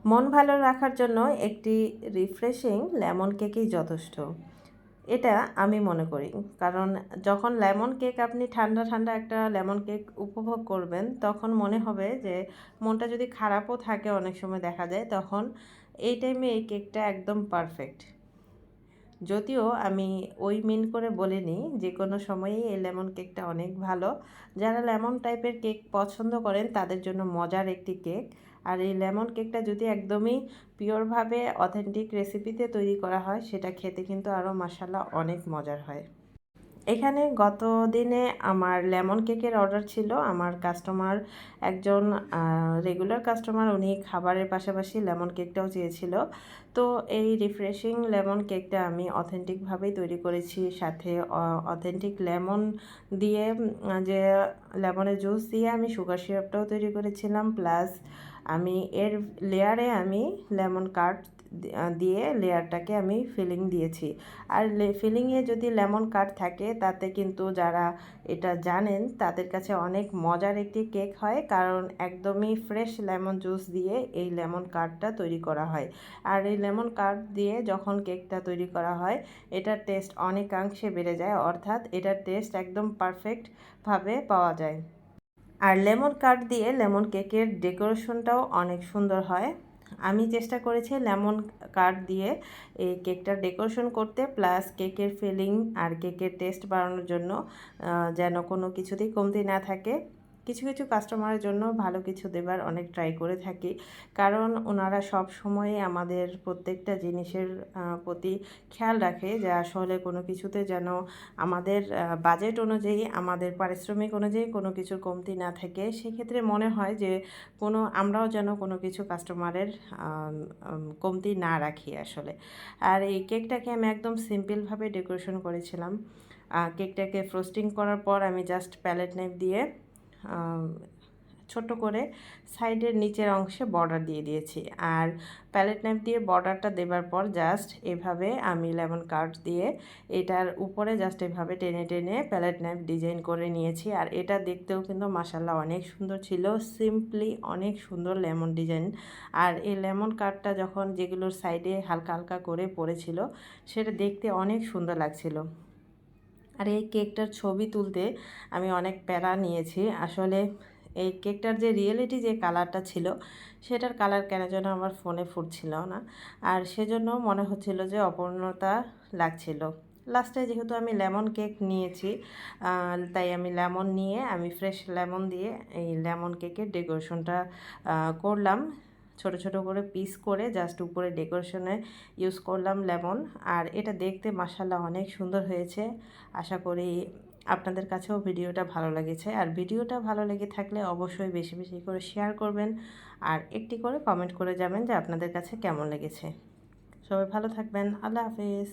মন ভালো রাখার জন্য একটি রিফ্রেশিং লেমন কেকই যথেষ্ট, এটা আমি মনে করি। কারণ যখন লেমন কেক আপনি ঠান্ডা ঠান্ডা একটা লেমন কেক উপভোগ করবেন, তখন মনে হবে যে মনটা যদি খারাপও থাকে, অনেক সময় দেখা যায়, তখন এই টাইমে এই কেকটা একদম পারফেক্ট। যদিও আমি ওই মিন করে বলিনি, যে কোনো সময়ই এই লেমন কেকটা অনেক ভালো। যারা লেমন টাইপের কেক পছন্দ করেন তাদের জন্য মজার একটি কেক। আর এই লেমন কেকটা যদি একদমই পিওরভাবে অথেন্টিক রেসিপিতে তৈরি করা হয়, সেটা খেতে কিন্তু আরও মাশাআল্লাহ অনেক মজার হয়। এখানে গত দিনে আমার লেমন কেকের অর্ডার ছিল। আমার কাস্টমার একজন রেগুলার কাস্টমার, উনি খাবারের পাশাপাশি লেমন কেকটাও চেয়েছিল। তো এই রিফ্রেশিং লেমন কেকটা আমি অথেন্টিকভাবেই তৈরি করেছি, সাথে অথেন্টিক লেমন দিয়ে যে লেমনের জুস দিয়ে আমি সুগার সিরাপটাও তৈরি করেছিলাম। প্লাস আমি এর লেয়ারে আমি লেমন কাট দিয়ে লেয়ারটাকে আমি ফিলিং দিয়েছি। আর ফিলিংয়ে যদি লেমন কাট থাকে, তাতে কিন্তু যারা এটা জানেন তাদের কাছে অনেক মজার একটি কেক হয়, কারণ একদমই ফ্রেশ লেমন জুস দিয়ে এই লেমন কাটটা তৈরি করা হয়। আর এই লেমন কাট দিয়ে যখন কেকটা তৈরি করা হয়, এটার টেস্ট অনেকাংশে বেড়ে যায়, অর্থাৎ এটার টেস্ট একদম পারফেক্টভাবে পাওয়া যায়। আর লেমন কাট দিয়ে লেমন কেকের ডেকোরেশনটাও অনেক সুন্দর হয়। আমি চেষ্টা করেছি লেমন কাট দিয়ে এই কেকটার ডেকোরেশন করতে, প্লাস কেকের ফিলিং আর কেকের টেস্ট বাড়ানোর জন্য যেন কোনো কিছুতেই কমতি না থাকে। কিছু কিছু কাস্টমারের জন্য ভালো কিছু দেবার অনেক ট্রাই করে থাকি, কারণ ওনারা সব সময় আমাদের প্রত্যেকটা জিনিসের প্রতি খেয়াল রাখে যে আসলে কোনো কিছুতে যেন আমাদের বাজেট অনুযায়ী, আমাদের পারিশ্রমিক অনুযায়ী কোনো কিছুর কমতি না থাকে। সেক্ষেত্রে মনে হয় যে আমরাও যেন কোনো কিছু কাস্টমারের কমতি না রাখি আসলে। আর এই কেকটাকে আমি একদম সিম্পলভাবে ডেকোরেশন করেছিলাম। কেকটাকে ফ্রোস্টিং করার পর আমি জাস্ট প্যালেট নাইফ দিয়ে ছোট করে সাইডের নিচের অংশে বর্ডার দিয়ে দিয়েছি। আর প্যালেট নাইফ দিয়ে বর্ডারটা দেবার পর জাস্ট এভাবে আমি লেমন কাট দিয়ে এটার উপরে জাস্ট এভাবে টেনে টেনে প্যালেট নাইফ ডিজাইন করে নিয়েছি। আর এটা দেখতেও কিন্তু মাশাআল্লাহ অনেক সুন্দর ছিল, সিম্পলি অনেক সুন্দর লেমন ডিজাইন। আর এই লেমন কাটটা যখন যেগুলোর সাইডে হালকা হালকা করে পড়েছিল, সেটা দেখতে অনেক সুন্দর লাগছিল। আর এই কেকটার ছবি তুলতে আমি অনেক প্যারা নিয়েছি আসলে। এই কেকটার যে রিয়েলিটি যে কালারটা ছিল, সেটার কালার কেন যেন আমার ফোনে ফুটছিল না, আর সেজন্য মনে হচ্ছিল যে অপূর্ণতা লাগছিল। লাস্টে যেহেতু আমি লেমন কেক নিয়েছি, তাই আমি লেমন নিয়ে আমি ফ্রেশ লেমন দিয়ে এই লেমন কেকের ডেকোরেশনটা করলাম। ছোট ছোট করে পিস করে জাস্ট উপরে ডেকোরেশনে ইউজ করলাম লেমন। আর এটা দেখতে মাশাআল্লাহ অনেক সুন্দর হয়েছে। আশা করি আপনাদের কাছেও ভিডিওটা ভালো লেগেছে। আর ভিডিওটা ভালো লেগে থাকলে অবশ্যই বেশি বেশি করে শেয়ার করবেন, আর একটি করে কমেন্ট করে যাবেন যে আপনাদের কাছে কেমন লেগেছে। সবাই ভালো থাকবেন। আল্লাহ হাফেজ।